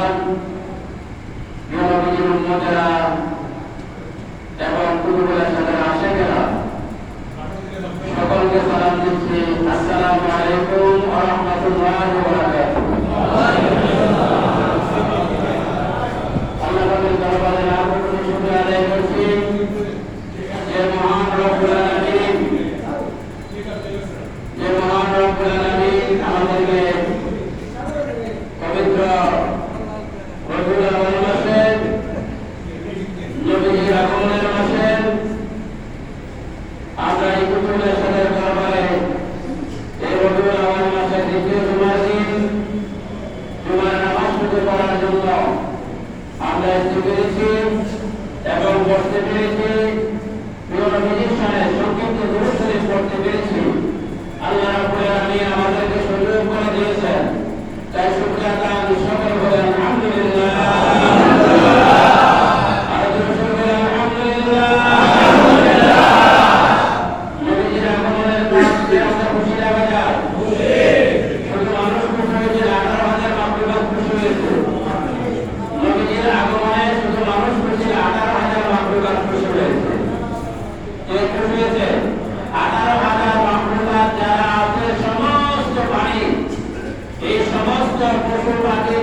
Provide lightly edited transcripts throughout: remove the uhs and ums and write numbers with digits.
সালাম নবীর উম্মতেরা এবং কুতুবের সাথে আশেকেরা সকলকে সালাম দিচ্ছি। আসসালামু আলাইকুম ওয়া রাহমাতুল্লাহি ওয়া বারাকাতুহু। আল্লাহ পাকের দরবারে লাখো কোটি শুকরিয়া আদায় করছি যে মহান রব্বুল আলামিন আমাদেরকে পবিত্র রবিউল আউয়াল মাসে নবীর আগমনের মাসে আমরা এই কুতুবের সাথে দরবারে এই রবিউল আউয়াল মাসের দ্বিতীয় জুমার দিন জুমার নামাজ পড়ার জন্য আমরা এসে পেরেছি এবং বসতে পেরেছি। প্রিয় নবীর সামনে সংক্ষিপ্ত দুরূদ শরীফ পড়তে পেরেছি। আল্লাহ রাব্বুল আলামিন আমাদেরকে সুযোগ করে দিয়েছেন, তাই শুকরিয়া আদায় সকলে বলে আলহামদুলিল্লাহ। আর জোরে বলে আলহামদুলিল্লাহ। নবীজির আগমনের পরে আমরা খুশি লাগা যায়। শুধু মানুষ খুশি হয়েছে, 18,000 মাখলুকাত খুশি হয়েছে। নবীজির আগমনে শুধু মানুষ খুশি, 18,000 মাখলুকাত খুশি হয়েছে। কে খুশি হয়েছে? 18,000 মাখলুকাত যারা আছে, সমস্ত প্রাণী, এই সমস্ত পশু পাখি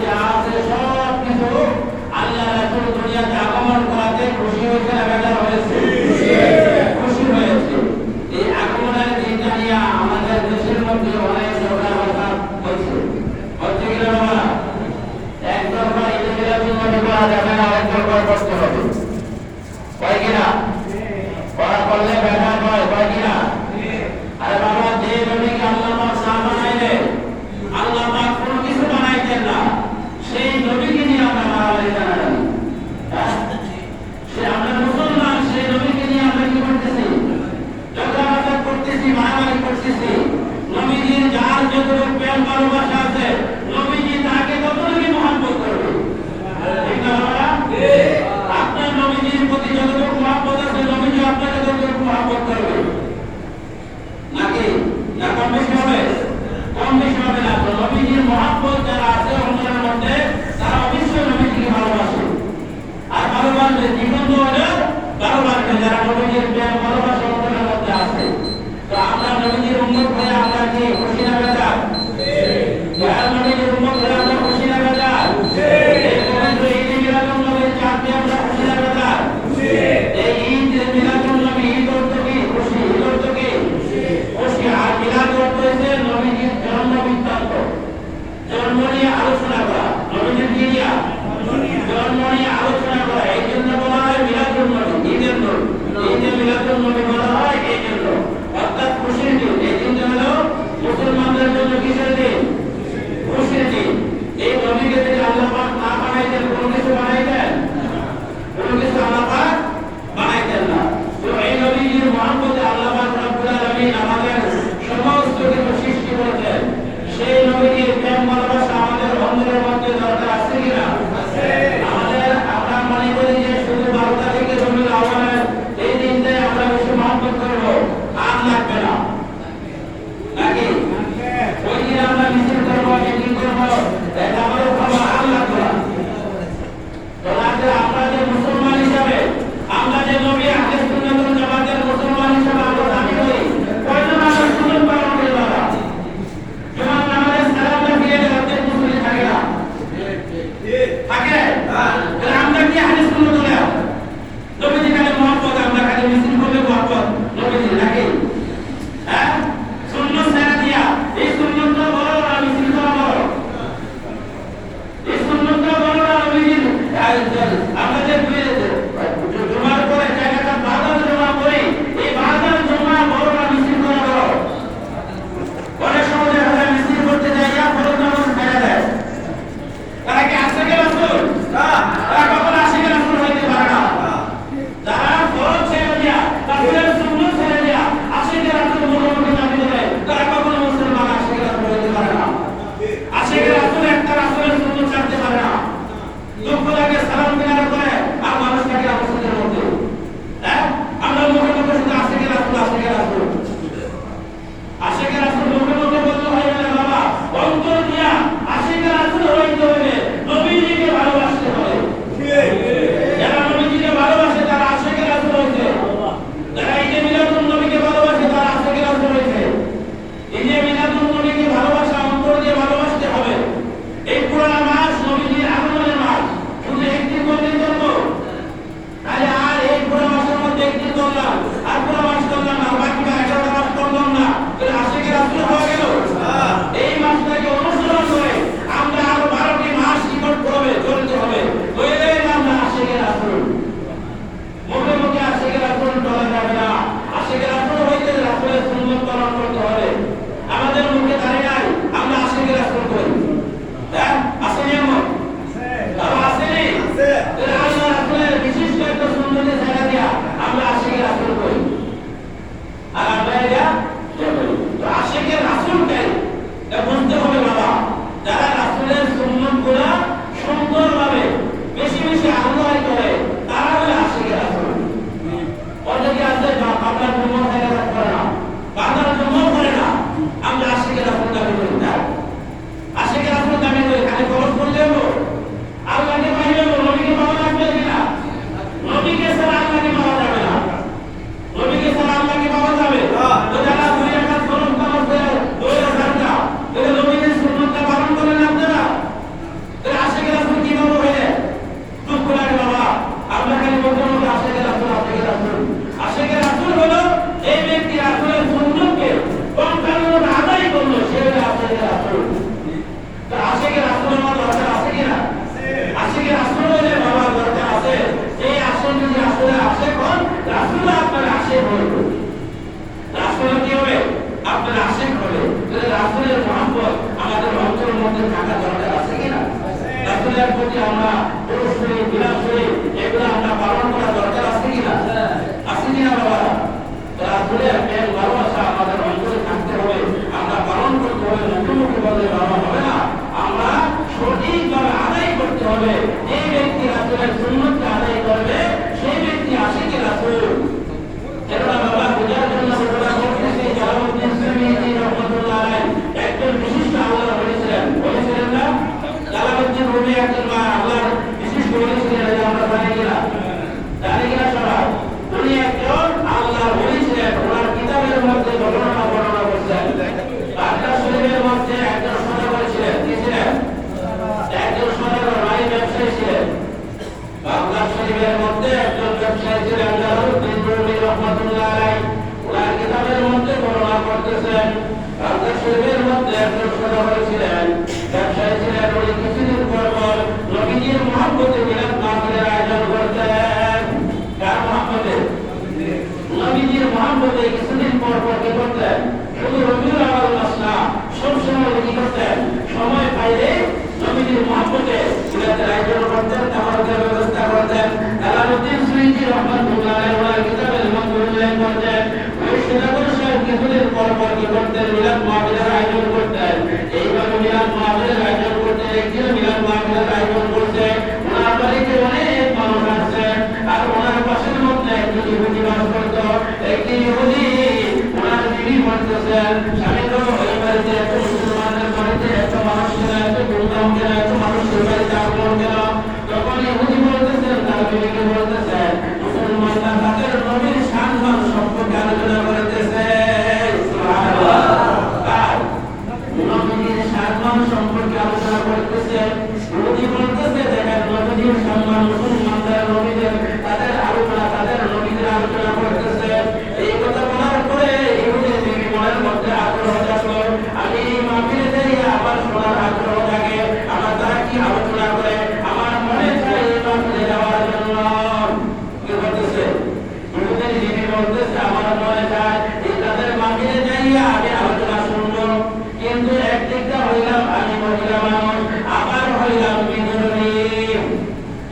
মহিলার প্রতি আমরা পুরুষ শরীর বিনা শরীর এগুলো আমরা পালন করা দরকার আছে কিনা? আছে কিনা বাবা? রাসূলের প্রেম ভালোবাসা আমাদের অন্তরে থাকতে হবে, আমরা পালন করতে হবে, মুখোমুখি বলে বাবা হবে না, আমরা সঠিকভাবে আদায় করতে হবে। যে ব্যক্তি রাসূলের সুন্নতকে আদায় করবে সেই ব্যক্তি আশিকে রাসূল। কেননা বাবা বুঝার জন্য ঘটনা ঘটতেছে, জালালউদ্দিন সুয়ুতী রহমাতুল্লাহ আলাইহি একজন বিশিষ্ট আল্লাহর ওলি ছিলেন, বলেছিলেন না? জালালউদ্দিন রুমি একজন আল্লাহর বিশিষ্ট ওলি ছিলেন, আমরা জানি কিনা? জানি কিনা সবাই? উনি একজন আল্লাহর ওলি ছিলেন। ওনার কিতাবের মধ্যে ঘটনা বর্ণনা করছেন। বাগদাদ শরীফের মধ্যে একজন সওদাগর ছিলেন। কি ছিলেন? একজন সওদাগর, মানে ব্যবসায়ী ছিলেন। বাগদাদ শরীফের মধ্যে একজন ব্যবসায়ী ছিলেন জালালউদ্দিন রুমি রহমাতুল্লাহ আলাইহি। ওনার কিতাবের মধ্যে বর্ণনা করতেছেন বাগদাদ শরীফের মধ্যে একজন সওদাগর ছিলেন, ব্যবসায়ী ছিলেন। উনি কিছুদিন পর পর নবীজির মহব্বতে মিলাদ মাহফিলের আয়োজন করতেন। কার মহব্বতে? নবীজির মহব্বতে কিছুদিন পর পর কি করতেন? শুধু রবিউল আউয়াল মাস না, সবসময় কি করতেন? সময় পাইলে নবীজির মহব্বতে মিলাদের আয়োজন করতেন, তাওয়াজ্জুহের ব্যবস্থা করতেন। জালালউদ্দিন সুয়ুতী রহমাতুল্লাহ আলাইহি ওনার কিতাবের মধ্যে উল্লেখ করতেন, ওই সওদাগর সাহেব কিছুদিন পর পর কি করতেন? মিলাদ মাহফিলের আয়োজন করতেন। এইভাবে মিলাদ মাহফিলের আয়োজন করতে একদিন মিলাদ মাহফিলের আয়োজন করতে ওনার বাড়িতে অনেক মানুষ আসছে। আর ওনার পাশের মধ্যে একজন ইহুদি বাস করত। একদিন ইহুদি ওনার বিবি বলতেছেন, স্বামী তো ওই বাড়িতে এত মুসলমানদের বাড়িতে এত মানুষ কেন, এত ধুমধাম কেন, এত মানুষের বাড়িতে আগমন কেন? তখন ইহুদি বলতেছেন, তার বিবিকে বলতেছেন, মুসলমানরা তাদের নবীর সম্মান সম্পর্কে আলোচনা করতেছে। সুবহানাল্লাহ। নবীর সম্মান সম্পর্কে আলোচনা করতেছে। ইহুদি বলতেছে, দেখেন নবীর সম্মান, মুসলমানদের নবীদের তাদের আলোচনা, তাদের নবীদের আলোচনা করতেছে। এই কথা বলার পরে ইহুদির বিবি মনের মধ্যে আগ্রহ জাগলো, আমি মাহফিলে যাই আবার শোনার আগ্রহ জাগে, আমার তারা কি আলোচনা করে, আমার মনে চাই এই মাহফিলে যাওয়ার জন্য। কি বলতেছে? ইহুদির বিবি বলতেছে, আমার মনে চায় এই তাদের মাহফিলে যাইয়া আমি আলোচনা শুনবো, কিন্তু একদিকটা হইলাম আমি মহিলা মানুষ, আবার হইলাম বিধর্মী।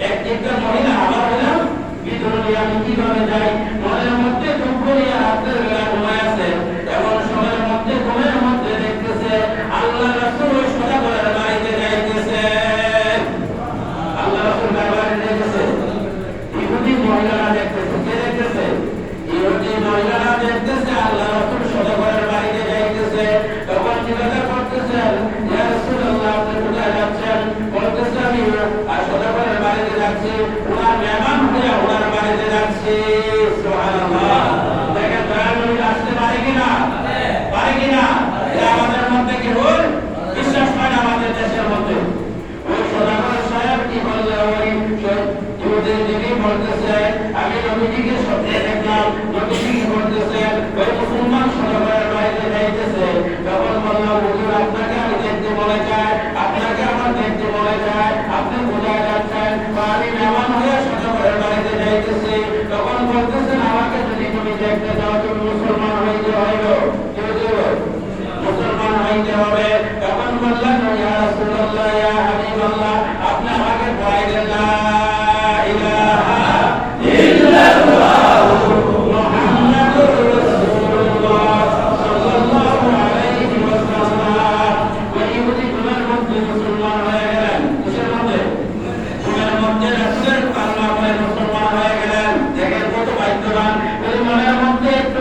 একদিকটা মহিলা, আবার হইলাম বিধর্মী। আমি কিভাবে যাই? মনের মধ্যে দুঃখ নিয়ে রাত্রের বেলা ঘুমায় আছে, এমন সময়ের মধ্যে ঘুমের মধ্যে দেখতেছে আল্লাহ রাসূল ওই সওদাগরের বাড়িতে যাইতেছে। আল্লাহ রাসূল কার বাড়িতে যাইতেছে? ইহুদি মহিলারা দেখতেছে। কে দেখতেছে? ইহুদি মহিলারা দেখতেছে আল্লাহ রাসূল সওদাগরের বাড়িতে যাইতেছে। তখন জিজ্ঞাসা করতেছেন, ইয়া রাসূলুল্লাহ, আপনি কোথায় যাচ্ছেন? বলতেছে, আমি সওদাগরের বাড়িতে যাচ্ছি, ওনার মেহমান হয়ে ওনার বাড়িতে যাচ্ছি। সুবহানাল্লাহ। দেখেন দয়াল নবী আসতে পারে কিনা? পারে কিনা? এটা আমাদের মধ্যে কি ভুল? বিশ্বাস হয় না আমাদের দেশের মধ্যে। ওই সওদাগর সাহেব কি বললে? ওই ইহুদির বিবি বলতেছে, আমি নবীজিকে স্বপ্নে দেখলাম, নবীজি কি বলতেছেন? ওই মুসলমান সওদাগরের বাড়িতে যাইতেছে। তখন বললাম, হুজুর আপনাকে আমি দেখতে মনে চাই, আপনাকে আমার দেখতে মনে চাই, আপনি কোথায় যাচ্ছেন? আমি মেহমান হয়ে সওদাগরের বাড়িতে যাইতেছি। তখন বলতেছেন, আমাকে যদি তুমি দেখতে যাও তুমি মুসলমান হইতে হইবে, মুসলমান হইতে হবে। তখন বললেন, ইয়া রাসূলুল্লাহ, ইয়া হাবিবাল্লাহ, আপনি আমাকে পড়াই দেন লা ইলাহা ইল্লাল্লাহ মুহাম্মাদুর রাসূলুল্লাহ সাল্লাল্লাহু আলাইহি ওয়াসাল্লাম। ওই ইহুদি ঘুমের মধ্যে মুসলমান হয়ে গেলেন। কিসের মধ্যে? ঘুমের মধ্যে রাসূলের কালমা পড়ে মুসলমান হয়ে গেলেন। দেখেন কত ভাগ্যবান। ওই মনের মধ্যে একটু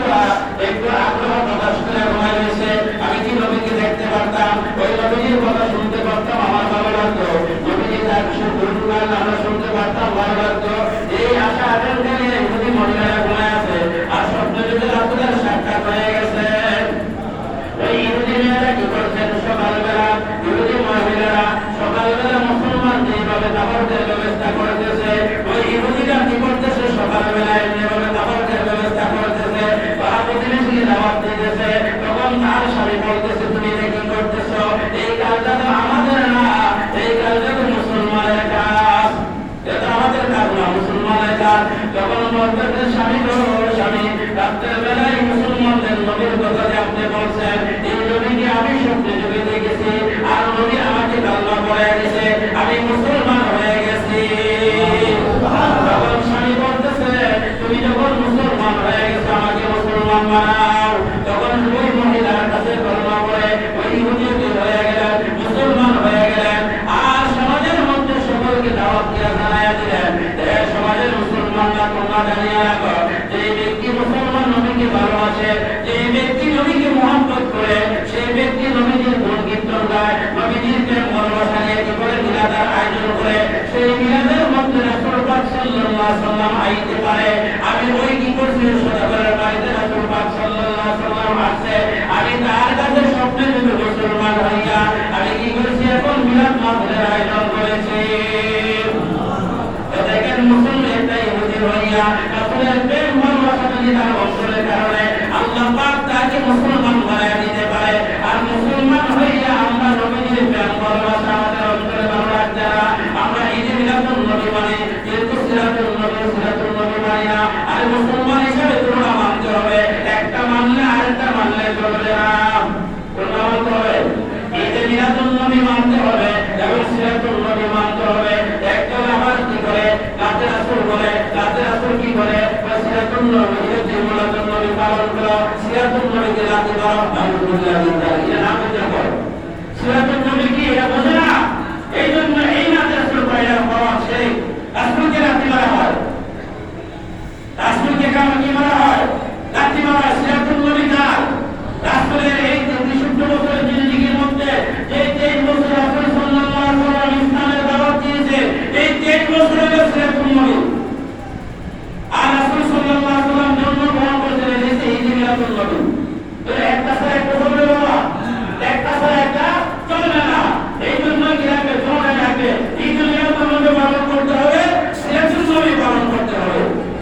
আগ্রহ প্রকাশ করে ঘুমাই রয়েছে, আমি কি নবীকে দেখতে পারতাম, ওই নবীজির কথা শুনতে পারতাম, আমার ভালো লাগতো। নবীজি তার গুণগান আমরা শুনতে মুসলমান বানাও। তখন ওই মহিলার কাছে কলমা পড়ে ওই ইহুদি হয়ে গেলেন, মুসলমান হয়ে গেলেন। আর সমাজের মধ্যে সকলকে দাওয়াত দিয়ে জানাইয়া দিলেন, সমাজের মুসলমানরা তোমরা জানিয়ে রাখো, যে ব্যক্তি মুসলমান নবীকে ভালোবাসে, যে ব্যক্তি নবীকে মহব্বত করে, সেই ব্যক্তি নবীজির গুণ কীর্তন গায়, নবীজির প্রেম ভালোবাসা নিয়ে কি করে মিলাদের আয়োজন করে, সেই মিলাদের মধ্যে রাসূল পাক সাল্লাল্লাহু আলাইহি ওয়াসাল্লাম আইতে পারে। আমি ওই কি করছি, সদাগরের বাড়িতে রাসূল পাক সাল্লাল্লাহু আলাইহি ওয়াসাল্লাম আসছে, আমি তার কাছে স্বপ্নে যদি মুসলমান হইয়া আমি কি করেছি, এখন মিলাদ মাহফিলের আয়োজন করেছি। দেখেন মুসলমান একটা ইহুদি হইয়া রাসূলের প্রেম ভালোবাসা যদি তার অন্তরের কারণে আল্লাহ পাক তাকে মুসলমান বানায় দিতে পারে। আর মুসলমান হইয়া আমরা নবীজির প্রেম ভালোবাসা আমাদের অন্তরে ভালো রাখতে না, আমরা ঈদে মিলাদুন নবী মানে কিন্তু সিরাতুন নবী মানি না। আর মুসলমান হিসেবে তোমরা মানতে হবে, একটা মানলে আরেকটা মানলে চলবে না। তোমরা মানতে হবে, ঈদে মিলাদুন নবী মানতে হবে এবং সিরাতুন নবী মানতে হবে। একটা আবার কি করে রাতে রাসূল বলে, রাতে রাসূল কি করে সিরাতুন নবী, ঈদে মিলাদুন নবী পালন করো, সিরাতুন নবীকে রাতে করো, আলহামদুলিল্লাহ এটা না বুঝতে পারো। সিরাতুন নবী কি এটা বোঝে না, এই জন্য এই রাতে রাসূল কয়টা পাওয়া সেই রাসূলকে রাতে মারা হয়, রাসূলকে কি মারা হয়, রাতে মারা। সিরাতুন নবী কার? রাসূলের এই 63 বছরের জিন্দেগীর মধ্যে যে 23 বছর রাসূল সাল্লাল্লাহু আলাইহি ওয়াসাল্লাম ইসলামের দাওয়াত দিয়েছে, এই 23 বছর হলো সিরাতুন নবী। আর রাসূল সাল্লাল্লাহু আলাইহি ওয়াসাল্লাম জন্মগ্রহণ করেছিলেন এই ঈদে মিলাদুন নবী। তো একটা ছাড়া একটা চলবে বাবা, একটা ছাড়া একটা চলবে না। এই জন্য কি রাখবে, জমা রাখবে, ঈদে মিলাদুন নবী পালন করতে হবে, সিরাতুন নবী পালন করতে হবে।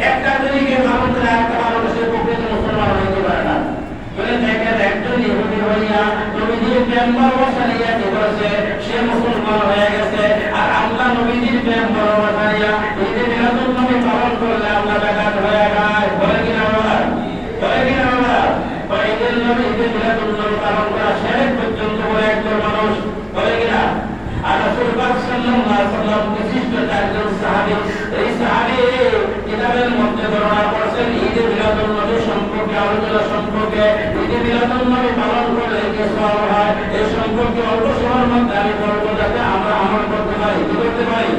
একটা দিকে পালন করে একটা পালন সে প্রকৃত মুসলমান হতে পারে না। বলে দেখেন একজন ইহুদি হইয়া নবীজির প্রেম ভালোবাসা নিয়ে কি করেছে, সে মুসলমান হয়ে গেছে। আর আমরা নবীজির প্রেম ভালোবাসা নিয়ে ঈদে মিলাদুন নবী পালন করলে আমরা বেকার হয়ে যায়। বলে কিনা বাবা, বলে কিনা বাবা, ঈদে মিলাদুন নবী পালন করা শিরক পর্যন্ত বলে একজন মানুষ, বলে কিনা। আর রাসূল পাক সাল্লাল্লাহু আলাইহি ওয়াসাল্লাম বিশিষ্ট চারজন সাহাবী, এই সাহাবী কিতাবের মধ্যে বর্ণনা করেছেন ঈদে মিলাদুন নবী সম্পর্কে, আলোচনা সম্পর্কে, ঈদে মিলাদুন নবী পালন করলে কি সওয়াব হয়, এই সম্পর্কে অল্প সময়ের মধ্যে আমি বলবো, যাতে আমরা আমল করতে পারি, কি করতে পারি।